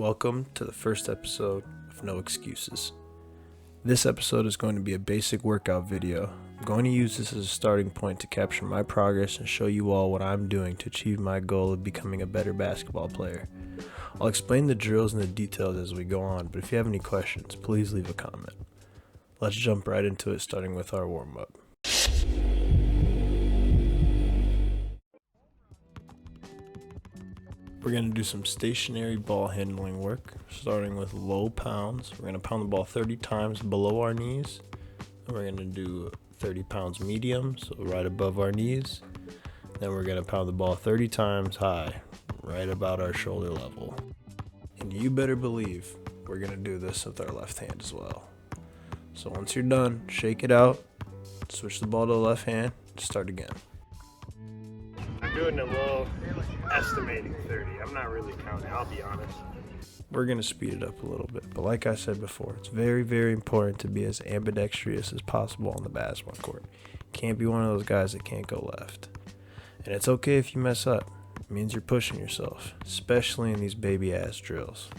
Welcome to the first episode of No Excuses. This episode is going to be a basic workout video. I'm going to use this as a starting point to capture my progress and show you all what I'm doing to achieve my goal of becoming a better basketball player. I'll explain the drills and the details as we go on, but if you have any questions, please leave a comment. Let's jump right into it, starting with our warm-up. We're going to do some stationary ball handling work, starting with low pounds. We're going to pound the ball 30 times below our knees. And we're going to do 30 pounds medium, so right above our knees. Then we're going to pound the ball 30 times high, right about our shoulder level. And you better believe we're going to do this with our left hand as well. So once you're done, shake it out, switch the ball to the left hand, start again. I'm doing a little estimating 30. I'm not really counting, I'll be honest. We're going to speed it up a little bit, but like I said before, it's very, very important to be as ambidextrous as possible on the basketball court. Can't be one of those guys that can't go left. And it's okay if you mess up. It means you're pushing yourself, especially in these baby ass drills.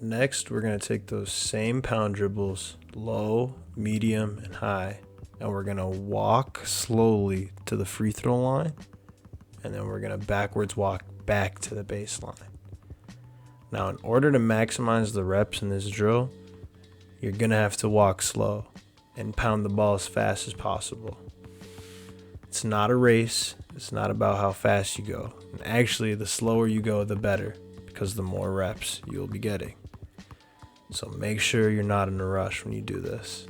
Next, we're going to take those same pound dribbles, low, medium, and high, and we're going to walk slowly to the free throw line, and then we're going to backwards walk back to the baseline. Now, in order to maximize the reps in this drill, you're going to have to walk slow and pound the ball as fast as possible. It's not a race. It's not about how fast you go. And actually, the slower you go, the better, because the more reps you'll be getting. So make sure you're not in a rush when you do this.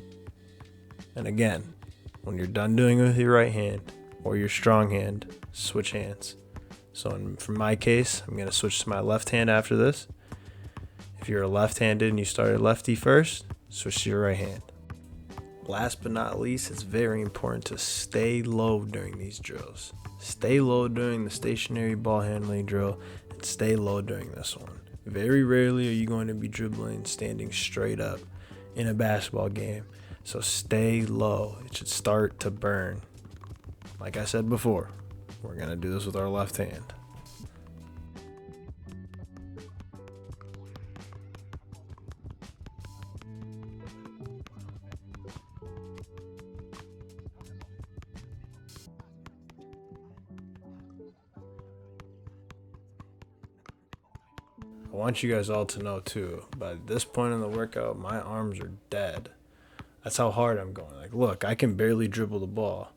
And again, when you're done doing it with your right hand or your strong hand, switch hands. So for my case, I'm going to switch to my left hand after this. If you're a left-handed and you started lefty first, switch to your right hand. Last but not least, it's very important to stay low during these drills. Stay low during the stationary ball handling drill and stay low during this one. Very rarely are you going to be dribbling standing straight up in a basketball game. So stay low. It should start to burn. Like I said before, we're going to do this with our left hand. I want you guys all to know too, by this point in the workout, my arms are dead. That's how hard I'm going. Like, look, I can barely dribble the ball.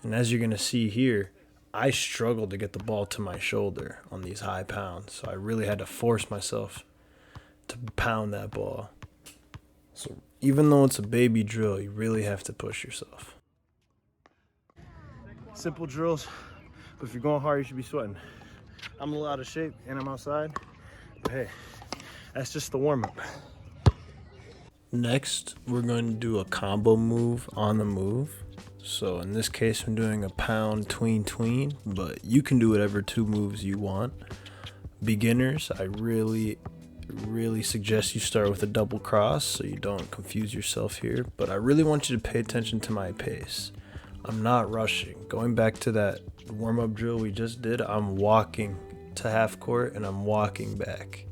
And as you're going to see here, I struggled to get the ball to my shoulder on these high pounds. So I really had to force myself to pound that ball. So even though it's a baby drill, you really have to push yourself. Simple drills, but if you're going hard, you should be sweating. I'm a little out of shape and I'm outside. But hey, that's just the warm-up. Next, we're going to do a combo move on the move. So in this case, I'm doing a pound tween, but you can do whatever two moves you want. Beginners, I really suggest you start with a double cross so you don't confuse yourself here. But I really want you to pay attention to my pace. I'm not rushing. Going back to that warm-up drill we just did, I'm walking to half court and I'm walking back.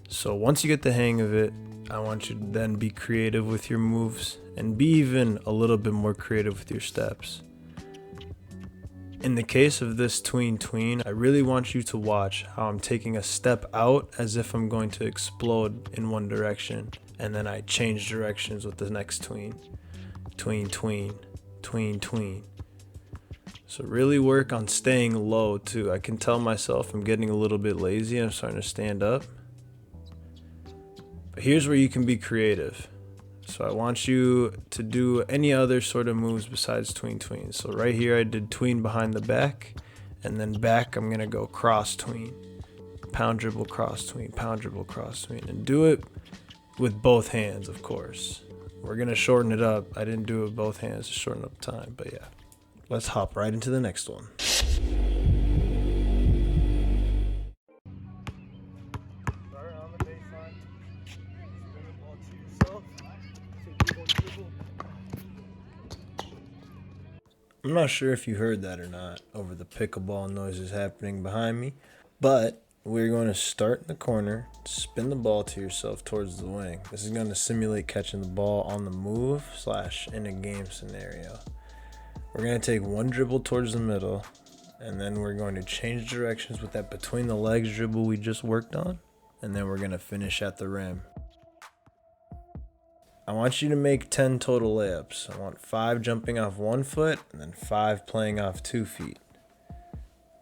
So once you get the hang of it, I want you to then be creative with your moves and be even a little bit more creative with your steps. In the case of this tween, I really want you to watch how I'm taking a step out as if I'm going to explode in one direction, and then I change directions with the next tween. So really work on staying low too. I can tell myself I'm getting a little bit lazy. I'm starting to stand up. But here's where you can be creative. So I want you to do any other sort of moves besides tween. So right here I did tween behind the back, and then back I'm going to go cross tween. Pound dribble, cross tween, pound dribble, cross tween. And do it with both hands, of course. We're going to shorten it up. I didn't do it with both hands to shorten up time, but yeah. Let's hop right into the next one. Start on the baseline. Spin the ball to yourself. Take one dribble. I'm not sure if you heard that or not over the pickleball noises happening behind me, but we're going to start in the corner, spin the ball to yourself towards the wing. This is going to simulate catching the ball on the move / in a game scenario. We're going to take one dribble towards the middle, and then we're going to change directions with that between the legs dribble we just worked on, and then we're going to finish at the rim. I want you to make 10 total layups. I want 5 jumping off 1 foot and then 5 playing off 2 feet.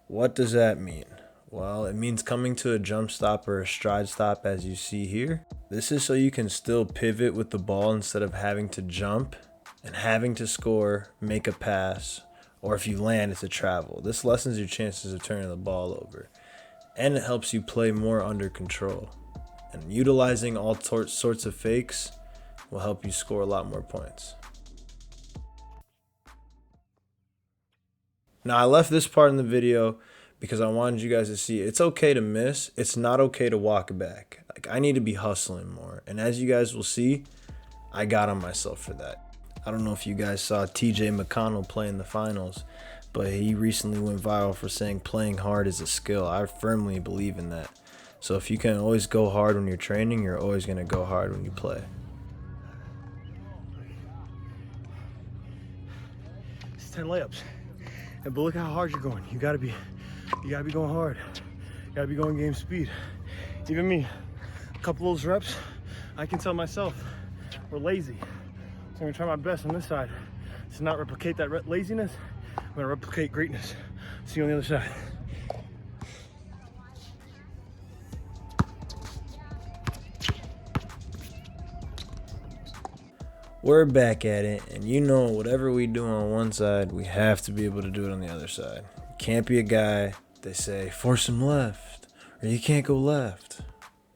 What does that mean? Well, it means coming to a jump stop or a stride stop as you see here. This is so you can still pivot with the ball instead of having to jump and having to score, make a pass, or if you land, it's a travel. This lessens your chances of turning the ball over, and it helps you play more under control. And utilizing all sorts of fakes will help you score a lot more points. Now, I left this part in the video because I wanted you guys to see it's okay to miss. It's not okay to walk back. Like, I need to be hustling more. And as you guys will see, I got on myself for that. I don't know if you guys saw T.J. McConnell play in the finals, but he recently went viral for saying playing hard is a skill. I firmly believe in that. So if you can always go hard when you're training, you're always going to go hard when you play. It's 10 layups. And but look how hard you're going. You gotta be going hard. You gotta be going game speed. Even me, a couple of those reps, I can tell myself we're lazy. So I'm gonna try my best on this side to not replicate that laziness. I'm gonna replicate greatness. See you on the other side. We're back at it, and you know whatever we do on one side, we have to be able to do it on the other side. You can't be a guy, they say, force him left, or you can't go left.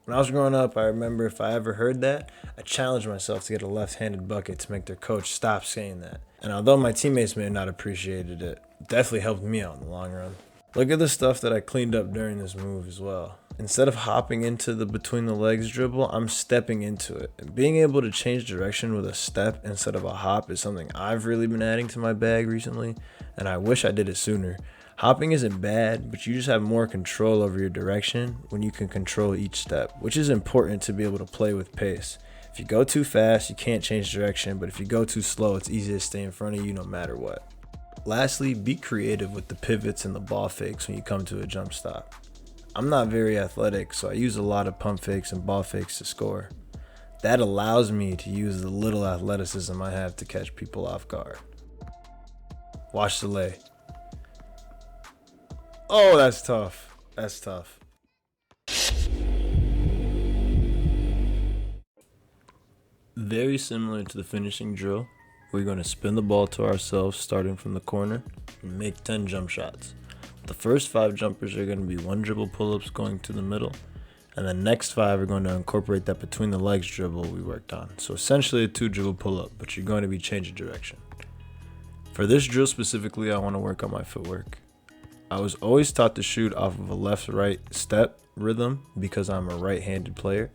When I was growing up, I remember if I ever heard that, I challenged myself to get a left-handed bucket to make their coach stop saying that. And although my teammates may have not appreciated it, it definitely helped me out in the long run. Look at the stuff that I cleaned up during this move as well. Instead of hopping into the between the legs dribble, I'm stepping into it. And being able to change direction with a step instead of a hop is something I've really been adding to my bag recently, and I wish I did it sooner. Hopping isn't bad, but you just have more control over your direction when you can control each step, which is important to be able to play with pace. If you go too fast, you can't change direction, but if you go too slow, it's easy to stay in front of you no matter what. Lastly, be creative with the pivots and the ball fakes when you come to a jump stop. I'm not very athletic, so I use a lot of pump fakes and ball fakes to score. That allows me to use the little athleticism I have to catch people off guard. Watch the lay. Oh, that's tough. That's tough. Very similar to the finishing drill, we're going to spin the ball to ourselves starting from the corner and make 10 jump shots. The first 5 jumpers are going to be 1 dribble pull-ups going to the middle, and the next 5 are going to incorporate that between the legs dribble we worked on. So essentially a 2 dribble pull-up, but you're going to be changing direction. For this drill specifically, I want to work on my footwork. I was always taught to shoot off of a left-right step rhythm because I'm a right-handed player,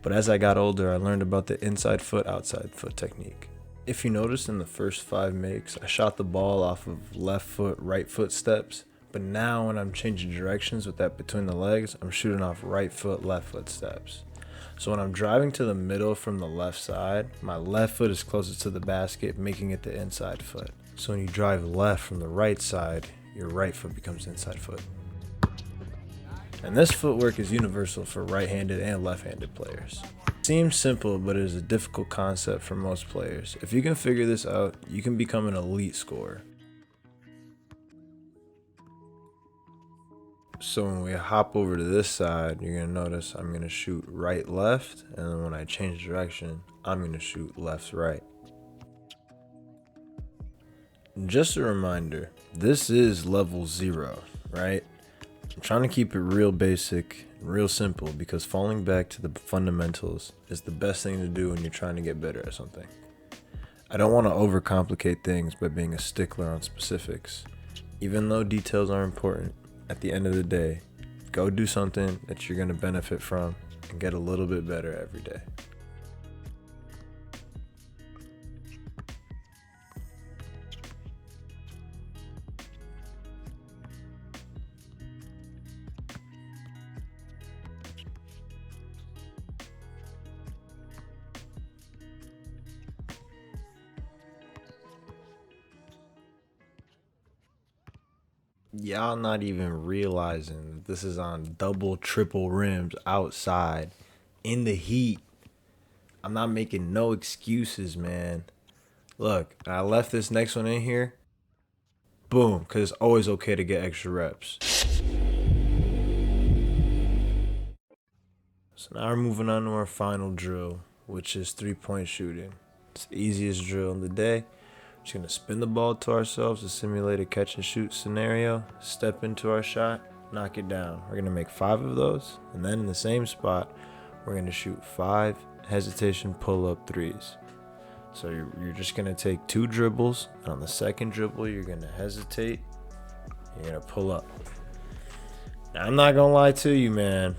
but as I got older, I learned about the inside foot, outside foot technique. If you notice in the first 5 makes, I shot the ball off of left foot, right foot steps, but now when I'm changing directions with that between the legs, I'm shooting off right foot, left foot steps. So when I'm driving to the middle from the left side, my left foot is closest to the basket, making it the inside foot. So when you drive left from the right side, your right foot becomes inside foot. And this footwork is universal for right-handed and left-handed players. It seems simple, but it is a difficult concept for most players. If you can figure this out, you can become an elite scorer. So when we hop over to this side, you're going to notice I'm going to shoot right-left, and then when I change direction, I'm going to shoot left-right. Just a reminder, this is level 0, right? I'm trying to keep it real basic, real simple, because falling back to the fundamentals is the best thing to do when you're trying to get better at something. I don't want to overcomplicate things by being a stickler on specifics. Even though details are important, at the end of the day, go do something that you're going to benefit from and get a little bit better every day. Y'all not even realizing that this is on double, triple rims outside in the heat. I'm not making no excuses, man. Look, I left this next one in here. Boom, because it's always okay to get extra reps. So now we're moving on to our final drill, which is 3-point shooting. It's the easiest drill in the day. We're just going to spin the ball to ourselves to simulate a catch and shoot scenario, step into our shot, knock it down. We're going to make 5 of those, and then in the same spot, we're going to shoot 5 hesitation pull-up threes. So you're just going to take 2 dribbles, and on the second dribble, you're going to hesitate, you're going to pull up. Now, I'm not going to lie to you, man.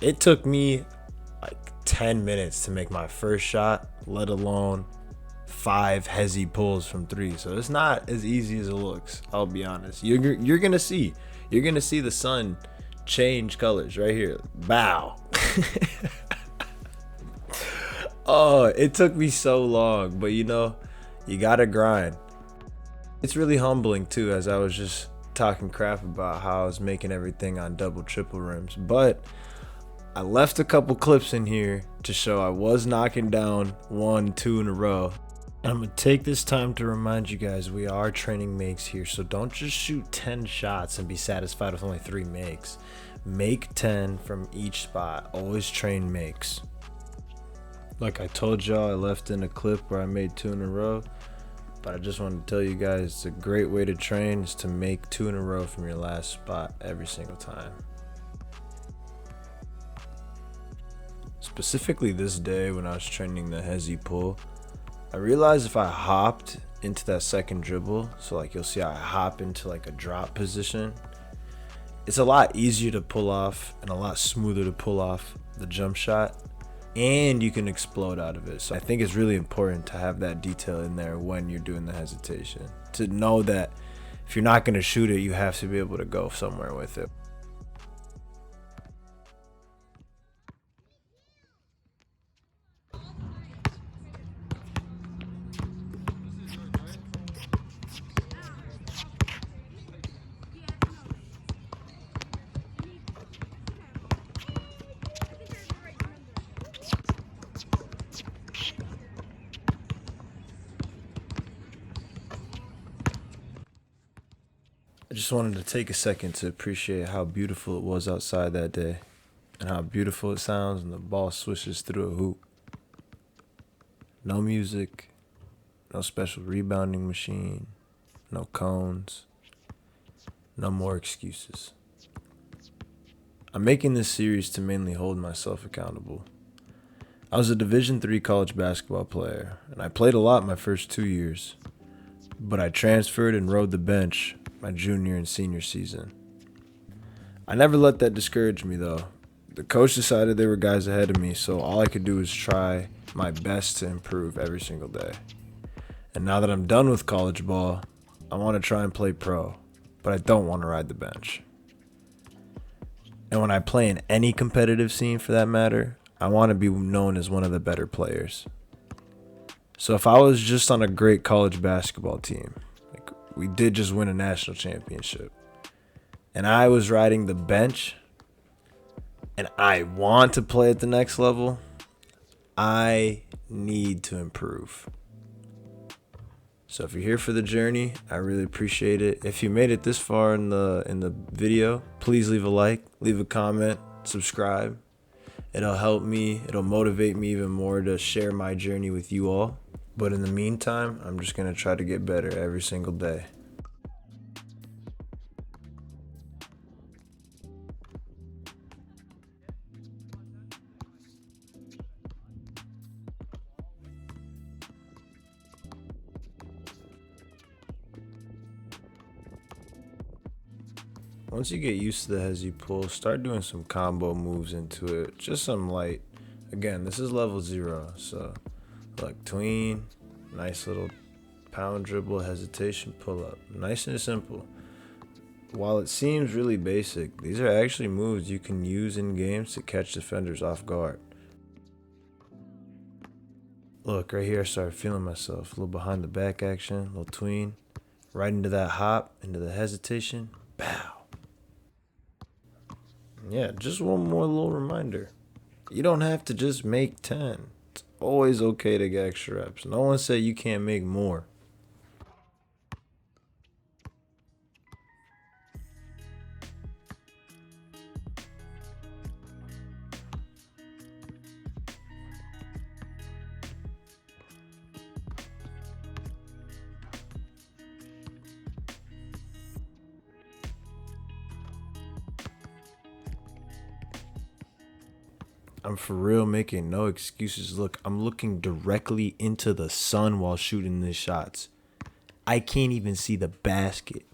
It took me like 10 minutes to make my first shot, let alone 5 hezzy pulls from 3. So it's not as easy as it looks, I'll be honest. You're going to see. You're going to see the sun change colors right here. Bow. Oh, it took me so long, but you know, you gotta grind. It's really humbling too, as I was just talking crap about how I was making everything on double, triple rims. But I left a couple clips in here to show I was knocking down 1, 2 in a row. And I'm gonna take this time to remind you guys we are training makes here, so don't just shoot 10 shots and be satisfied with only 3 makes. Make 10 from each spot. Always train makes. Like I told y'all, I left in a clip where I made 2 in a row, but I just wanted to tell you guys it's a great way to train is to make 2 in a row from your last spot every single time. Specifically this day when I was training the hezzy pull, I realized if I hopped into that second dribble, so like you'll see I hop into like a drop position, it's a lot easier to pull off and a lot smoother to pull off the jump shot. And you can explode out of it. So I think it's really important to have that detail in there when you're doing the hesitation. To know that if you're not going to shoot it, you have to be able to go somewhere with it. I just wanted to take a second to appreciate how beautiful it was outside that day and how beautiful it sounds when the ball swishes through a hoop. No music, no special rebounding machine, no cones, no more excuses. I'm making this series to mainly hold myself accountable. I was a Division III college basketball player, and I played a lot my first 2 years, but I transferred and rode the bench my junior and senior season. I never let that discourage me though. The coach decided there were guys ahead of me, so all I could do was try my best to improve every single day. And now that I'm done with college ball, I want to try and play pro, but I don't want to ride the bench. And when I play in any competitive scene for that matter, I want to be known as one of the better players. So if I was just on a great college basketball team, we did just win a national championship, and I was riding the bench, and I want to play at the next level, I need to improve. So if you're here for the journey, I really appreciate it. If you made it this far in the video, please leave a like, leave a comment, subscribe. It'll help me, it'll motivate me even more to share my journey with you all. But in the meantime, I'm just going to try to get better every single day. Once you get used to the hezzy pull, start doing some combo moves into it. Just some light. Again, this is level 0, so look, tween, nice little pound dribble, hesitation, pull up. Nice and simple. While it seems really basic, these are actually moves you can use in games to catch defenders off guard. Look, right here I started feeling myself. A little behind the back action, a little tween. Right into that hop, into the hesitation. Bow. Yeah, just one more little reminder. You don't have to just make 10. It's always okay to get extra reps. No one said you can't make more. I'm for real making no excuses. Look, I'm looking directly into the sun while shooting these shots. I can't even see the basket.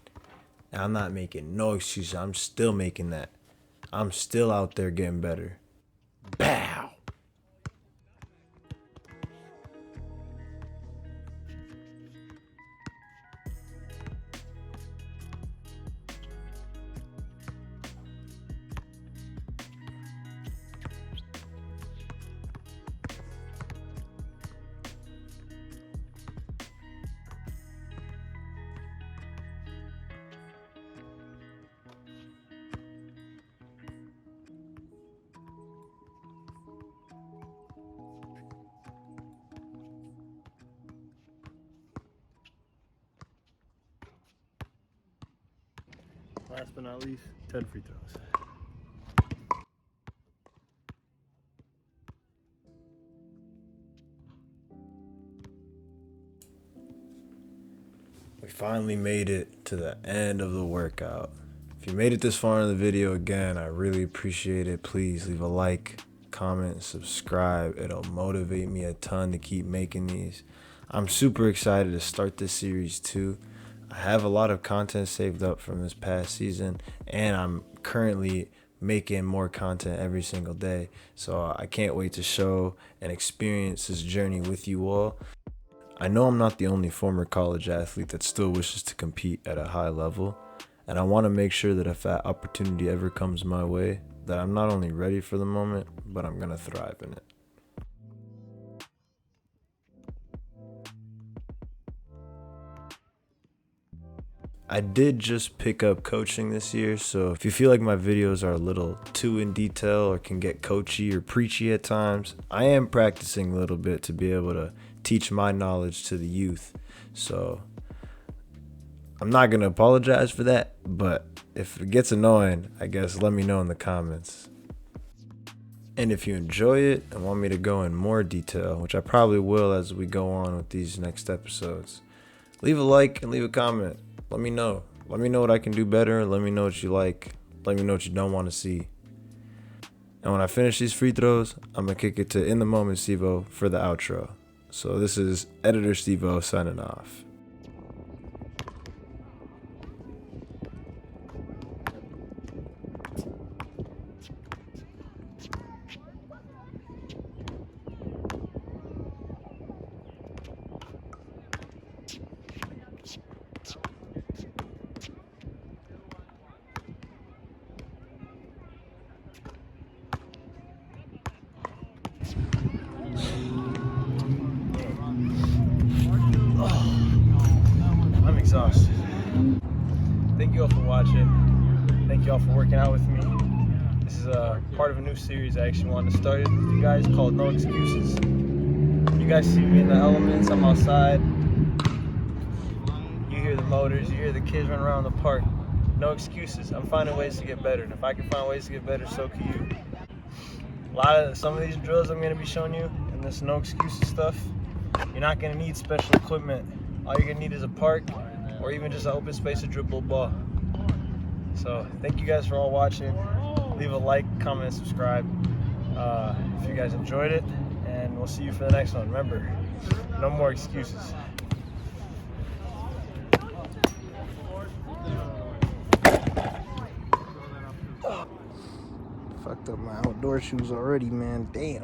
And I'm not making no excuses. I'm still making that. I'm still out there getting better. Bow. Last but not least, 10 free throws. We finally made it to the end of the workout. If you made it this far in the video, again, I really appreciate it. Please leave a like, comment, subscribe. It'll motivate me a ton to keep making these. I'm super excited to start this series too. I have a lot of content saved up from this past season, and I'm currently making more content every single day. So I can't wait to show and experience this journey with you all. I know I'm not the only former college athlete that still wishes to compete at a high level, and I want to make sure that if that opportunity ever comes my way, that I'm not only ready for the moment, but I'm going to thrive in it. I did just pick up coaching this year, so if you feel like my videos are a little too in detail or can get coachy or preachy at times, I am practicing a little bit to be able to teach my knowledge to the youth. So I'm not going to apologize for that, but if it gets annoying, I guess let me know in the comments. And if you enjoy it and want me to go in more detail, which I probably will as we go on with these next episodes, leave a like and leave a comment. Let me know. Let me know what I can do better. Let me know what you like. Let me know what you don't want to see. And when I finish these free throws, I'm going to kick it to In the Moment Stevo for the outro. So this is Editor Stevo signing off. I'm exhausted. Thank you all for watching. Thank you all for working out with me. This is a part of a new series I actually wanted to start with you guys called No Excuses. You guys see me in the elements. I'm outside. You hear the motors. You hear the kids run around the park. No excuses. I'm finding ways to get better. And if I can find ways to get better, so can you. Some of these drills I'm going to be showing you and this no excuses stuff, you're not going to need special equipment. All you're going to need is a park or even just an open space to dribble a ball. So thank you guys for all watching. Leave a like, comment, and subscribe if you guys enjoyed it. And we'll see you for the next one. Remember, no more excuses. Fucked up my outdoor shoes already, man. Damn.